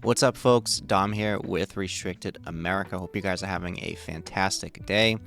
What's up, folks? Dom here with Restricted America. Hope you guys are having a fantastic day.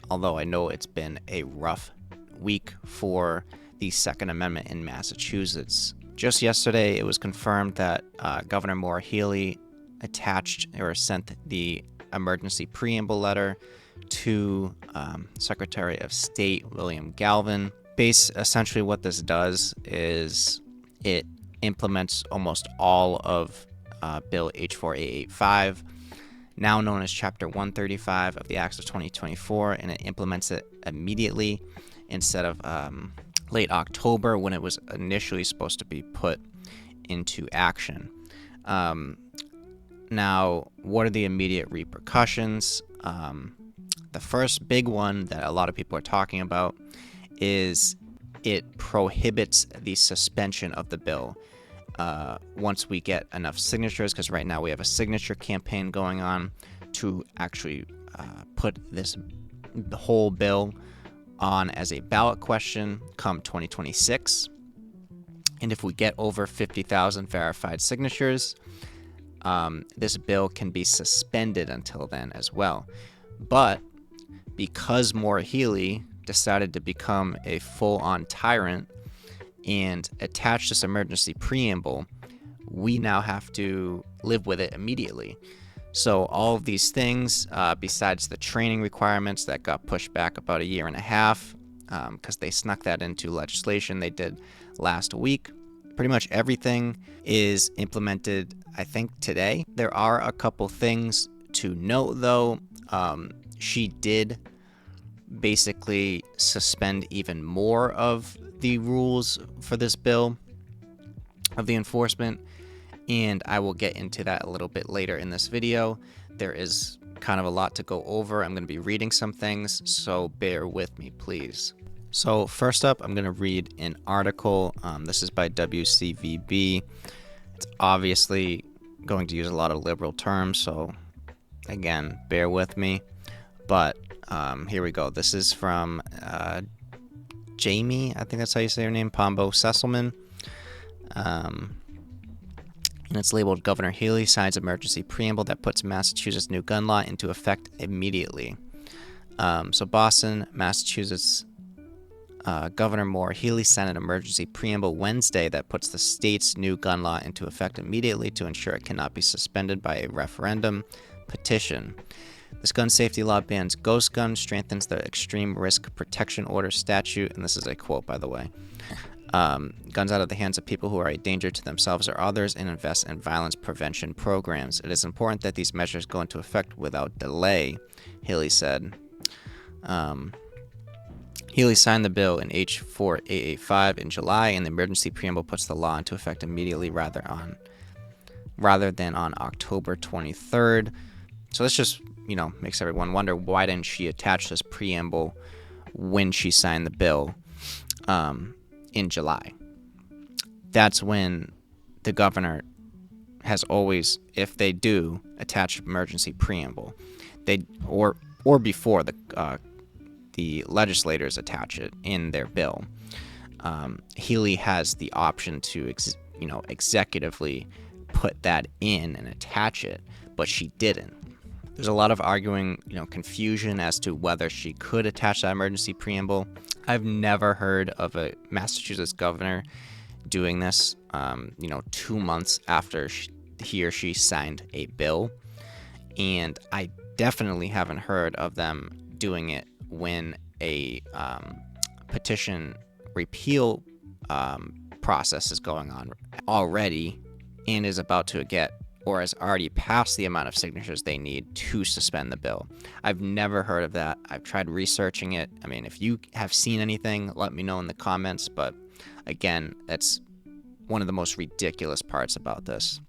Although I know it's been a rough week for the Second Amendment in Massachusetts. Just yesterday, it was confirmed that Governor Maura Healey attached or sent the emergency preamble letter to Secretary of State William Galvin. Essentially what this does is it implements almost all of Bill H4885, now known as Chapter 135 of the Acts of 2024, and it implements it immediately instead of late October when it was initially supposed to be put into action. Now, what are the immediate repercussions? The first big one that a lot of people are talking about is it prohibits the suspension of the bill once we get enough signatures, because right now we have a signature campaign going on to actually put the whole bill on as a ballot question come 2026. And if we get over 50,000 verified signatures, this bill can be suspended until then as well. But because Maura Healey decided to become a full-on tyrant and attach this emergency preamble, we now have to live with it immediately. So all of these things, besides the training requirements that got pushed back about a year and a half, because they snuck that into legislation they did last week, pretty much everything is implemented, I think, today. There are a couple things to note, though. She did basically suspend even more of the rules for this bill of the enforcement, and I will get into that a little bit later in this video. There is kind of a lot to go over. I'm going to be reading some things, so bear with me, please. So first up, I'm going to read an article. This is by WCVB. It's obviously going to use a lot of liberal terms, so again, bear with me. But here we go. This is from Jamie, I think that's how you say her name, Pombo Sesselman. And it's labeled Governor Healey signs emergency preamble that puts Massachusetts new gun law into effect immediately. So Boston, Massachusetts, Governor Maura Healey signed an emergency preamble Wednesday that puts the state's new gun law into effect immediately to ensure it cannot be suspended by a referendum petition. This gun safety law bans ghost guns, strengthens the extreme risk protection order statute, and this is a quote, by the way, guns out of the hands of people who are a danger to themselves or others, and invests in violence prevention programs. It is important that these measures go into effect without delay, Healey said. Healey signed the bill in H4885 in July, and the emergency preamble puts the law into effect immediately rather than on October 23rd. So this just, makes everyone wonder, why didn't she attach this preamble when she signed the bill in July? That's when the governor has always, if they do attach emergency preamble, or before the legislators attach it in their bill, Healey has the option to executively put that in and attach it, but she didn't. There's a lot of confusion as to whether she could attach that emergency preamble. I've never heard of a Massachusetts governor doing this, 2 months after he or she signed a bill. And I definitely haven't heard of them doing it when a petition repeal process is going on already and is about to get, or has already passed the amount of signatures they need to suspend the bill. I've never heard of that. I've tried researching it. I mean, if you have seen anything, let me know in the comments. But again, that's one of the most ridiculous parts about this.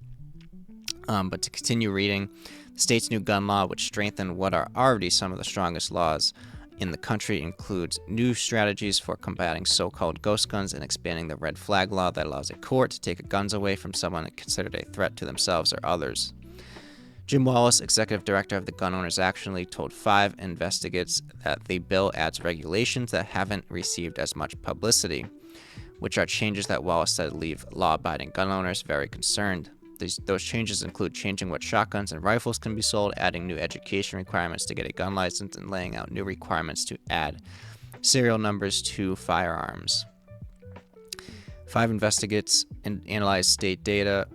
But to continue reading, the state's new gun law, which strengthened what are already some of the strongest laws in the country, includes new strategies for combating so-called ghost guns and expanding the red flag law that allows a court to take guns away from someone considered a threat to themselves or others. Jim Wallace, executive director of the Gun Owners Action League, told 5 Investigates that the bill adds regulations that haven't received as much publicity, which are changes that Wallace said leave law-abiding gun owners very concerned. Those changes include changing what shotguns and rifles can be sold, adding new education requirements to get a gun license, and laying out new requirements to add serial numbers to firearms. 5 investigates and analyzed state data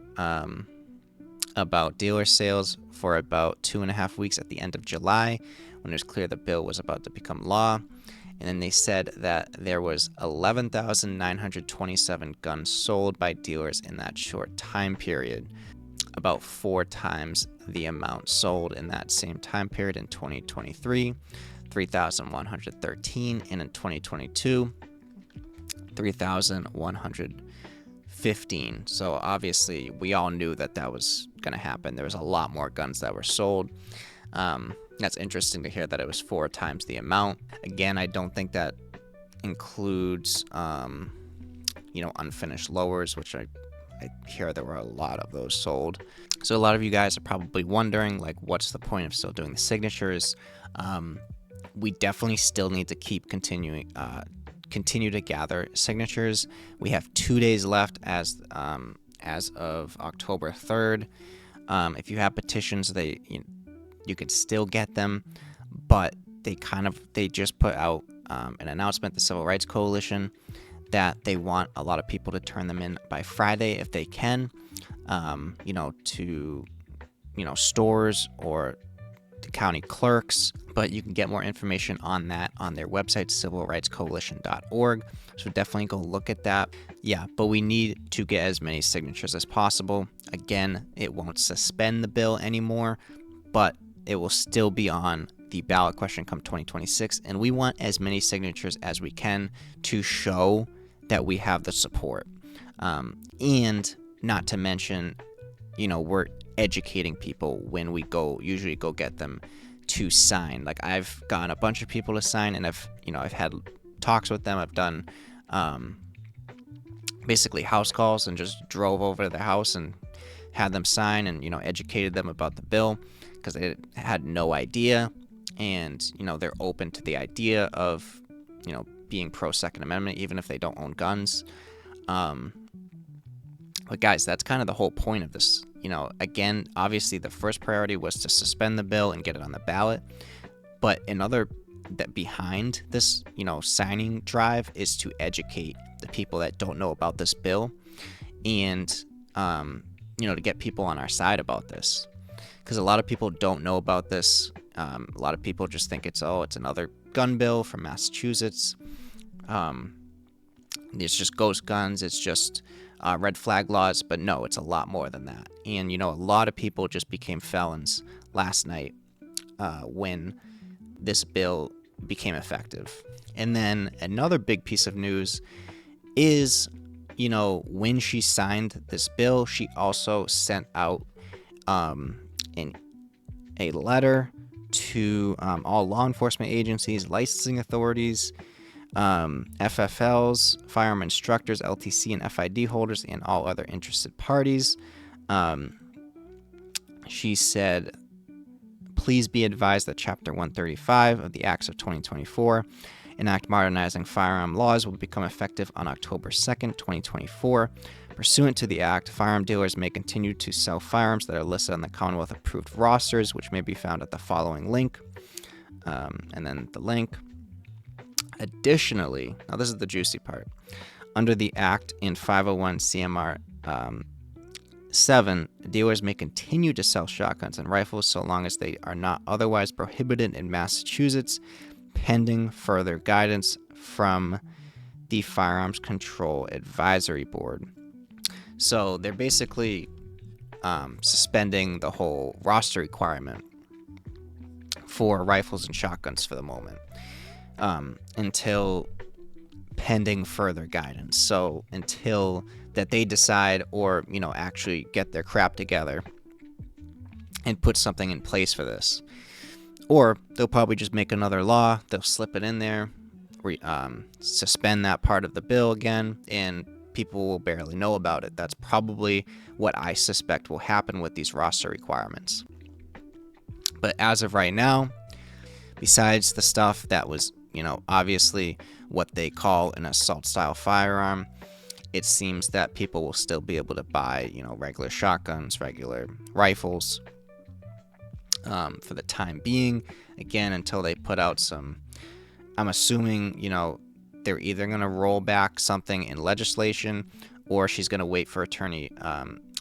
about dealer sales for about 2.5 weeks at the end of July, when it was clear the bill was about to become law. And then they said that there was 11,927 guns sold by dealers in that short time period, about 4 times the amount sold in that same time period in 2023, 3,113, and in 2022, 3,115. So obviously we all knew that was going to happen. There was a lot more guns that were sold. That's interesting to hear that it was 4 times the amount. Again, I don't think that includes, unfinished lowers, which I hear there were a lot of those sold. So a lot of you guys are probably wondering, like, what's the point of still doing the signatures? We definitely still need to continue to gather signatures. We have 2 days left as of October 3rd. If you have petitions, you can still get them, but they just put out an announcement, the Civil Rights Coalition, that they want a lot of people to turn them in by Friday if they can, to stores or to county clerks. But you can get more information on that on their website, civilrightscoalition.org. So definitely go look at that. Yeah, but we need to get as many signatures as possible. Again, it won't suspend the bill anymore, but it will still be on the ballot question come 2026. And we want as many signatures as we can to show that we have the support. And not to mention, we're educating people when we usually go get them to sign. Like, I've gotten a bunch of people to sign, and I've had talks with them. I've done basically house calls and just drove over to their house and had them sign and educated them about the bill, because they had no idea. And they're open to the idea of being pro Second Amendment, even if they don't own guns. But guys, that's kind of the whole point of this. Again, obviously the first priority was to suspend the bill and get it on the ballot. But another that behind this, signing drive is to educate the people that don't know about this bill, and, to get people on our side about this. Because a lot of people don't know about this. A lot of people just think it's another gun bill from Massachusetts. It's just ghost guns. It's just red flag laws. But no, it's a lot more than that. And, a lot of people just became felons last night when this bill became effective. And then another big piece of news is, when she signed this bill, she also sent out a letter to all law enforcement agencies, licensing authorities, FFLs, firearm instructors, LTC and FID holders, and all other interested parties. She said, please be advised that Chapter 135 of the Acts of 2024, an act modernizing firearm laws, will become effective on October 2nd, 2024. Pursuant to the act, firearm dealers may continue to sell firearms that are listed on the Commonwealth approved rosters, which may be found at the following link. And then the link. Additionally, now this is the juicy part, under the act in 501 CMR 7, dealers may continue to sell shotguns and rifles so long as they are not otherwise prohibited in Massachusetts, pending further guidance from the Firearms Control Advisory Board. So they're basically suspending the whole roster requirement for rifles and shotguns for the moment, until pending further guidance. So until that they decide, or actually get their crap together and put something in place for this. Or they'll probably just make another law, they'll slip it in there, suspend that part of the bill again, and people will barely know about it. That's probably what I suspect will happen with these roster requirements. But as of right now, besides the stuff that was, obviously what they call an assault style firearm, it seems that people will still be able to buy, you know, regular shotguns, regular rifles, for the time being. Again, until they put out some, I'm assuming, you know, they're either going to roll back something in legislation, or she's going to wait for Attorney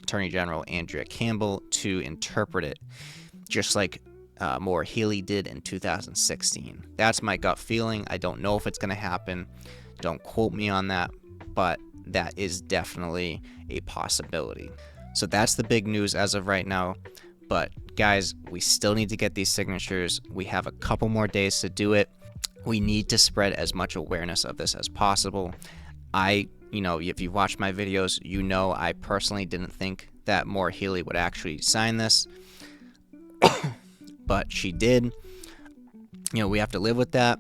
General Andrea Campbell to interpret it, just like Maura Healey did in 2016. That's my gut feeling. I don't know if it's going to happen. Don't quote me on that, but that is definitely a possibility. So that's the big news as of right now. But guys, we still need to get these signatures. We have a couple more days to do it. We need to spread as much awareness of this as possible. You know, if you've watched my videos, you know I personally didn't think that Maura Healey would actually sign this. But she did. You know, we have to live with that.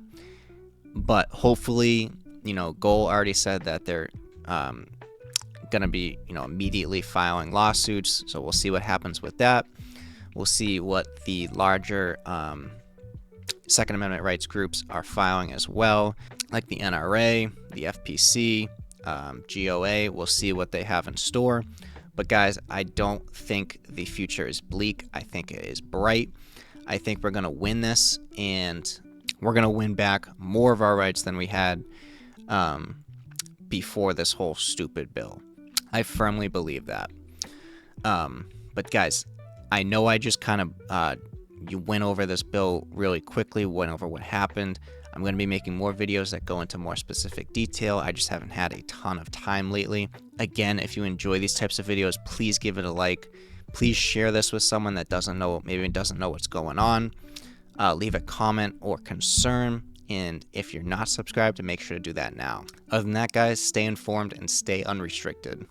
But hopefully, you know, Goal already said that they're going to be, you know, immediately filing lawsuits. So we'll see what happens with that. We'll see what the larger Second Amendment rights groups are filing as well, like the NRA, the FPC, GOA. We'll see what they have in store. But guys, I don't think the future is bleak. I think it is bright. I think we're going to win this, and we're going to win back more of our rights than we had before this whole stupid bill. I firmly believe that. But guys, I know I just kind of you went over this bill really quickly, went over what happened. I'm going to be making more videos that go into more specific detail. I just haven't had a ton of time lately. Again, if you enjoy these types of videos, please give it a like. Please share this with someone that maybe doesn't know what's going on. Leave a comment or concern. And if you're not subscribed, make sure to do that now. Other than that, guys, stay informed and stay unrestricted.